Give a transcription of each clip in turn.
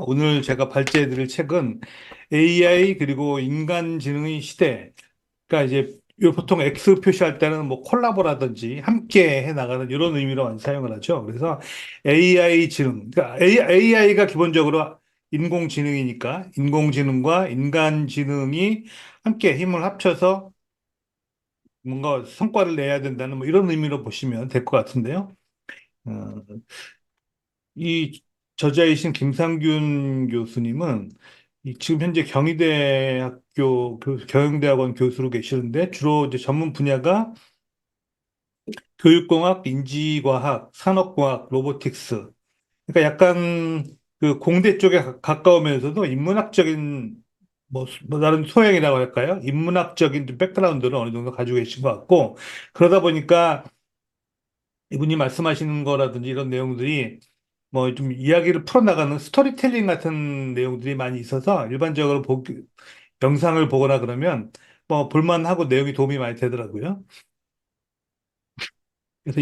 오늘 제가 발제해드릴 책은 AI 그리고 인간지능의 시대. 그러니까 이제 보통 X 표시할 때는 뭐 콜라보라든지 함께 해 나가는 이런 의미로 많이 사용을 하죠. 그래서 AI 지능. 그러니까 AI가 기본적으로 인공지능이니까 인공지능과 인간지능이 함께 힘을 합쳐서 뭔가 성과를 내야 된다는 뭐 이런 의미로 보시면 될 것 같은데요. 어, 이 저자이신 김상균 교수님은 지금 현재 경희대학교 경영대학원 교수로 계시는데 주로 이제 전문 분야가 교육공학, 인지과학, 산업과학, 로보틱스. 그러니까 약간 그 공대 쪽에 가까우면서도 인문학적인 뭐 다른 소양이라고 할까요? 인문학적인 좀 백그라운드를 어느 정도 가지고 계신 것 같고 그러다 보니까 이분이 말씀하시는 거라든지 이런 내용들이 뭐 좀 이야기를 풀어나가는 스토리텔링 같은 내용들이 많이 있어서 일반적으로 영상을 보거나 그러면 뭐 볼만하고 내용이 도움이 많이 되더라고요. 그래서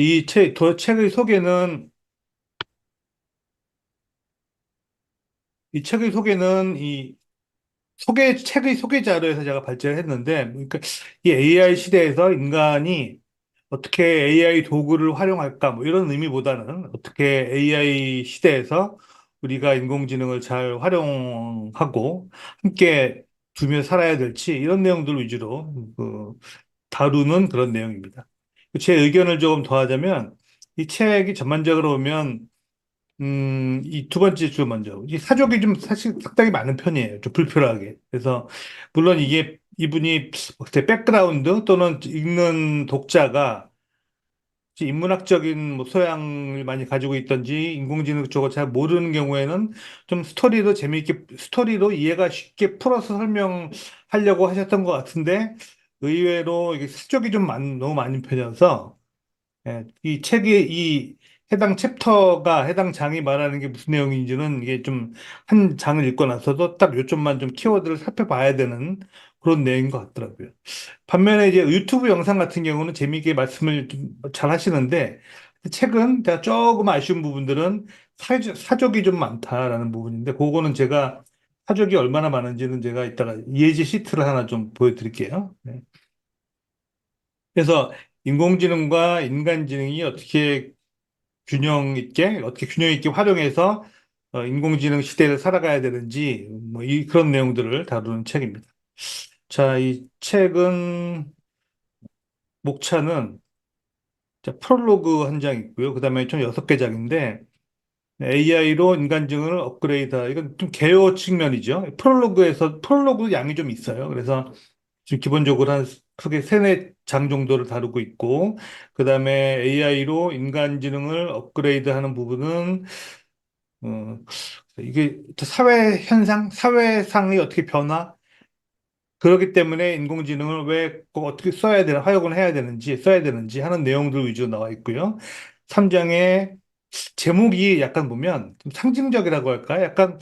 책의 소개는 책의 소개 자료에서 제가 발제를 했는데, 그러니까 이 AI 시대에서 인간이 어떻게 AI 도구를 활용할까, 뭐 이런 의미보다는 어떻게 AI 시대에서 우리가 인공지능을 잘 활용하고 함께 두며 살아야 될지 이런 내용들 위주로 다루는 그런 내용입니다. 제 의견을 조금 더하자면 이 책이 전반적으로 보면 이 두 번째 주 먼저. 이 사족이 좀 사실 상당히 많은 편이에요. 좀 불필요하게. 그래서, 물론 이게 이분이 어떻게 백그라운드 또는 읽는 독자가 인문학적인 뭐 소양을 많이 가지고 있던지 인공지능 쪽을 잘 모르는 경우에는 좀 스토리로 이해가 쉽게 풀어서 설명하려고 하셨던 것 같은데 의외로 이게 사족이 너무 많은 편이어서 이 책의 해당 챕터가 해당 장이 말하는 게 무슨 내용인지는 이게 좀 한 장을 읽고 나서도 딱 요점만 좀 키워드를 살펴봐야 되는 그런 내용인 것 같더라고요. 반면에 이제 유튜브 영상 같은 경우는 재미있게 말씀을 좀 잘 하시는데 책은 제가 조금 아쉬운 부분들은 사족이 좀 많다라는 부분인데 그거는 제가 사족이 얼마나 많은지는 제가 이따가 예제 시트를 하나 좀 보여드릴게요. 네. 그래서 인공지능과 인간지능이 어떻게 균형 있게 활용해서 인공지능 시대를 살아가야 되는지 뭐 그런 내용들을 다루는 책입니다. 자, 이 책은 목차는 프롤로그 한 장 있고요. 그다음에 총 6개 장인데 AI로 인간지능을 업그레이드. 이건 좀 개요 측면이죠. 프롤로그 양이 좀 있어요. 그래서 지금 기본적으로 한 크게 세네 장 정도를 다루고 있고, 그 다음에 AI로 인간지능을 업그레이드하는 부분은 어, 이게 사회 현상, 사회상의 어떻게 변화, 그렇기 때문에 인공지능을 왜 꼭 어떻게 활용을 해야 되는지, 써야 되는지 하는 내용들 위주로 나와 있고요. 3장에 제목이 약간 보면 좀 상징적이라고 할까? 약간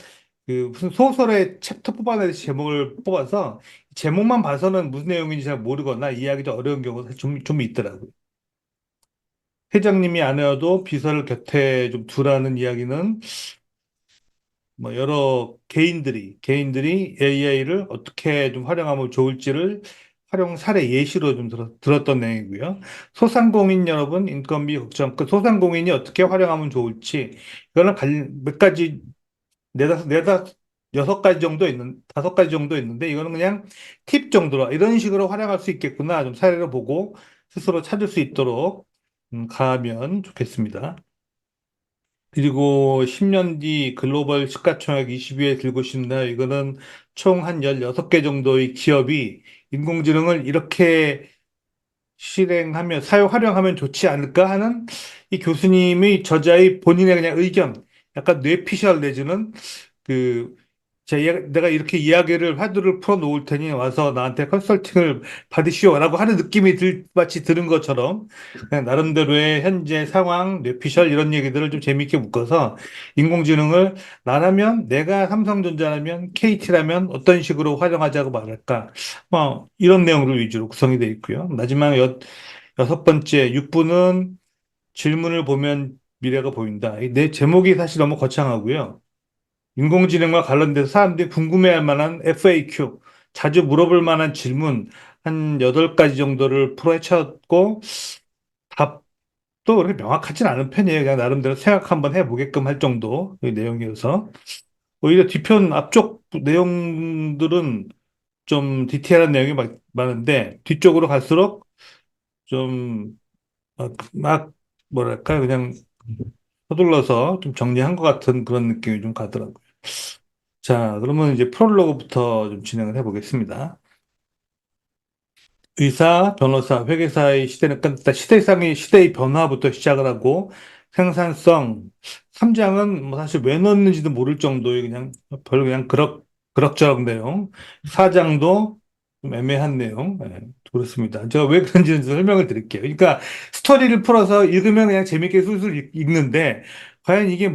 그 무슨 소설의 챕터 뽑아내듯이 제목을 뽑아서 제목만 봐서는 무슨 내용인지 잘 모르거나 이해하기도 어려운 경우가 좀 있더라고요. 회장님이 아니어도 비서를 곁에 좀 두라는 이야기는 뭐 여러 개인들이 AI를 어떻게 좀 활용하면 좋을지를 활용 사례 예시로 좀 들었던 내용이고요. 소상공인 여러분, 인건비 걱정, 그 소상공인이 어떻게 활용하면 좋을지, 이거는 몇 가지, 여섯 가지 정도 5가지 정도 있는데, 이거는 그냥 팁 정도로, 이런 식으로 활용할 수 있겠구나, 좀 사례를 보고 스스로 찾을 수 있도록, 가면 좋겠습니다. 그리고 10년 뒤 글로벌 시가총액 20위에 들고 싶나 이거는 총 한 16개 정도의 기업이 인공지능을 이렇게 활용하면 좋지 않을까 하는 이 교수님의 저자의 본인의 그냥 의견, 약간 뇌피셜 내지는 그, 내가 이렇게 화두를 풀어 놓을 테니 와서 나한테 컨설팅을 받으시오라고 하는 느낌이 마치 들은 것처럼 그냥 나름대로의 현재 상황, 뇌피셜 이런 얘기들을 좀 재밌게 묶어서 인공지능을 나라면 내가 삼성전자라면 KT라면 어떤 식으로 활용하자고 말할까 뭐 이런 내용들 위주로 구성이 되어 있고요. 마지막 6번째 6부는 질문을 보면 미래가 보인다. 내 제목이 사실 너무 거창하고요. 인공지능과 관련돼서 사람들이 궁금해할 만한 FAQ, 자주 물어볼 만한 질문 한 8가지 정도를 풀어헤쳤고, 답도 그렇게 명확하진 않은 편이에요. 그냥 나름대로 생각 한번 해보게끔 할 정도의 내용이어서. 오히려 뒤편 앞쪽 내용들은 좀 디테일한 내용이 많은데, 뒤쪽으로 갈수록 좀, 뭐랄까, 그냥 서둘러서 좀 정리한 것 같은 그런 느낌이 좀 가더라고요. 자, 그러면 이제 프롤로그부터 좀 진행을 해보겠습니다. 의사, 변호사, 회계사의 시대는 끝났다. 시대의 변화부터 시작을 하고 생산성, 3장은 뭐 사실 왜 넣었는지도 모를 정도의 그냥 그럭저럭 내용. 4장도 좀 애매한 내용. 네, 그렇습니다. 제가 왜 그런지는 좀 설명을 드릴게요. 그러니까 스토리를 풀어서 읽으면 그냥 재밌게 술술 읽는데 과연 이게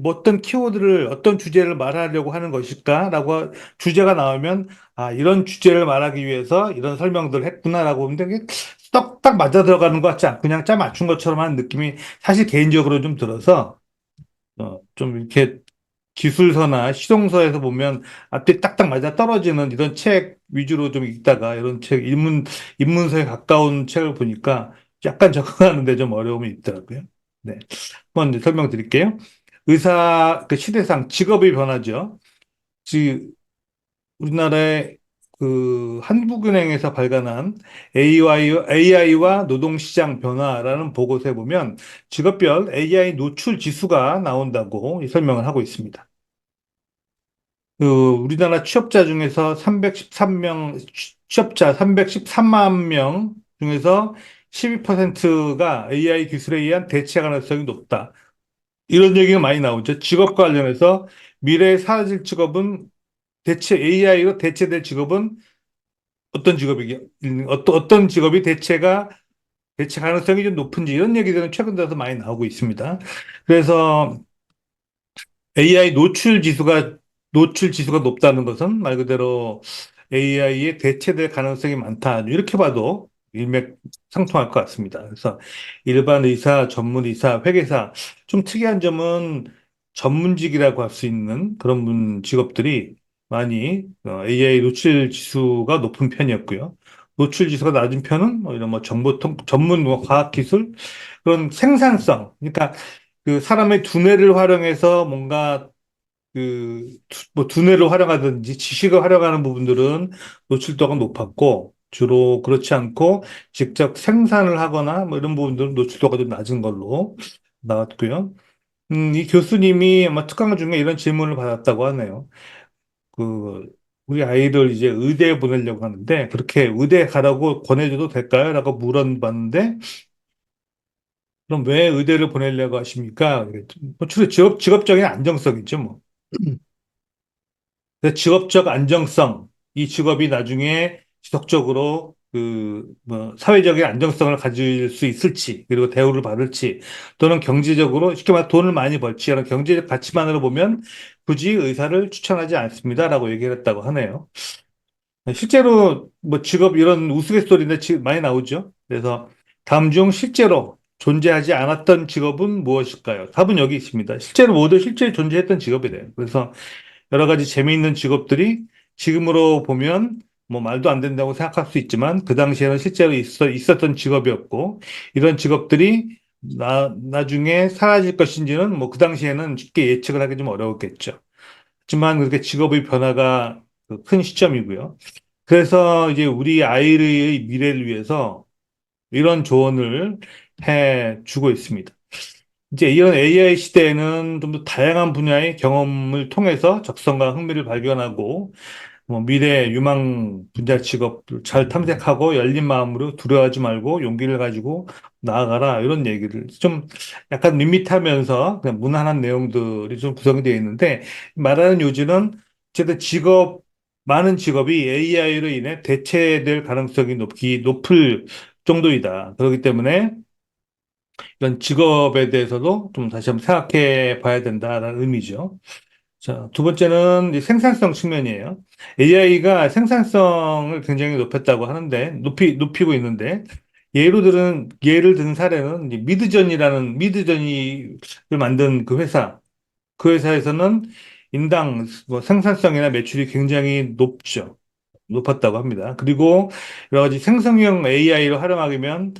어떤 키워드를, 어떤 주제를 말하려고 하는 것일까라고 주제가 나오면 이런 주제를 말하기 위해서 이런 설명들을 했구나라고 하는데 이게 딱 맞아 들어가는 것 같지 않고 그냥 짜 맞춘 것처럼 하는 느낌이 사실 개인적으로 좀 들어서 좀 이렇게 기술서나 실용서에서 보면 앞뒤 딱딱 맞아 떨어지는 이런 책 위주로 좀 읽다가 이런 입문서에 가까운 책을 보니까 약간 적응하는데 좀 어려움이 있더라고요. 네. 한번 이제 설명드릴게요. 그 시대상 직업의 변화죠. 즉, 우리나라의 그 한국은행에서 발간한 AI와 노동시장 변화라는 보고서에 보면 직업별 AI 노출 지수가 나온다고 이 설명을 하고 있습니다. 우리나라 취업자 중에서 313만 명 중에서 12%가 AI 기술에 의한 대체 가능성이 높다. 이런 얘기가 많이 나오죠. 직업 관련해서 미래에 사라질 직업은 AI로 대체될 직업은 어떤 직업이 대체 가능성이 좀 높은지 이런 얘기들은 최근 들어서 많이 나오고 있습니다. 그래서 AI 노출 지수가 높다는 것은 말 그대로 AI에 대체될 가능성이 많다. 이렇게 봐도 일맥상통할 것 같습니다. 그래서 일반 의사, 전문 의사, 회계사 좀 특이한 점은 전문직이라고 할 수 있는 그런 직업들이 많이 AI 노출 지수가 높은 편이었고요. 노출 지수가 낮은 편은 뭐 이런 뭐 전문 뭐 과학기술 그런 생산성. 그러니까 그 사람의 두뇌를 활용해서 뭔가 뭐 두뇌를 활용하든지 지식을 활용하는 부분들은 노출도가 높았고, 주로 그렇지 않고 직접 생산을 하거나 뭐 이런 부분들은 노출도가 좀 낮은 걸로 나왔고요. 이 교수님이 아마 특강 중에 이런 질문을 받았다고 하네요. 그, 우리 아이를 이제 의대에 보내려고 하는데, 그렇게 의대에 가라고 권해줘도 될까요? 라고 물어봤는데, 그럼 왜 의대를 보내려고 하십니까? 뭐 주로 직업적인 안정성이죠, 뭐. 그 직업적 안정성, 이 직업이 나중에 지속적으로 뭐, 사회적인 안정성을 가질 수 있을지, 그리고 대우를 받을지, 또는 경제적으로, 쉽게 말해 돈을 많이 벌지, 이런 경제적 가치만으로 보면 굳이 의사를 추천하지 않습니다라고 얘기를 했다고 하네요. 실제로 뭐 직업 이런 우스갯소리인데 많이 나오죠. 그래서 다음 중 실제로 존재하지 않았던 직업은 무엇일까요? 답은 여기 있습니다. 실제 존재했던 직업이래요. 그래서 여러 가지 재미있는 직업들이 지금으로 보면 뭐 말도 안 된다고 생각할 수 있지만 그 당시에는 실제로 있었던 직업이었고 이런 직업들이 나중에 사라질 것인지는 뭐 그 당시에는 쉽게 예측을 하기 좀 어려웠겠죠. 하지만 그렇게 직업의 변화가 그큰 시점이고요. 그래서 이제 우리 아이의 미래를 위해서 이런 조언을 해 주고 있습니다. 이제 이런 AI 시대에는 좀 더 다양한 분야의 경험을 통해서 적성과 흥미를 발견하고 뭐 미래 유망 분야 직업을 잘 탐색하고 열린 마음으로 두려워하지 말고 용기를 가지고 나아가라 이런 얘기를 좀 약간 밋밋하면서 그냥 무난한 내용들이 좀 구성이 되어 있는데 말하는 요지는 어쨌든 많은 직업이 AI로 인해 대체될 가능성이 높을 정도이다. 그렇기 때문에 이런 직업에 대해서도 좀 다시 한번 생각해 봐야 된다라는 의미죠. 자, 두 번째는 이 생산성 측면이에요. AI가 생산성을 굉장히 높이고 있는데, 예를 든 사례는 미드전이를 만든 그 회사에서는 인당 뭐 생산성이나 매출이 굉장히 높았다고 합니다. 그리고 여러 가지 생성형 AI를 활용하면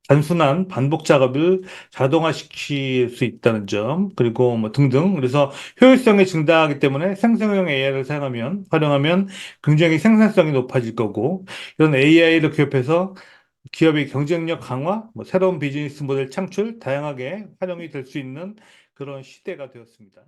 단순한 반복 작업을 자동화시킬 수 있다는 점, 그리고 뭐 등등. 그래서 효율성이 증가하기 때문에 생성형 AI를 활용하면 굉장히 생산성이 높아질 거고, 이런 AI를 기업해서 기업의 경쟁력 강화, 뭐 새로운 비즈니스 모델 창출, 다양하게 활용이 될 수 있는 그런 시대가 되었습니다.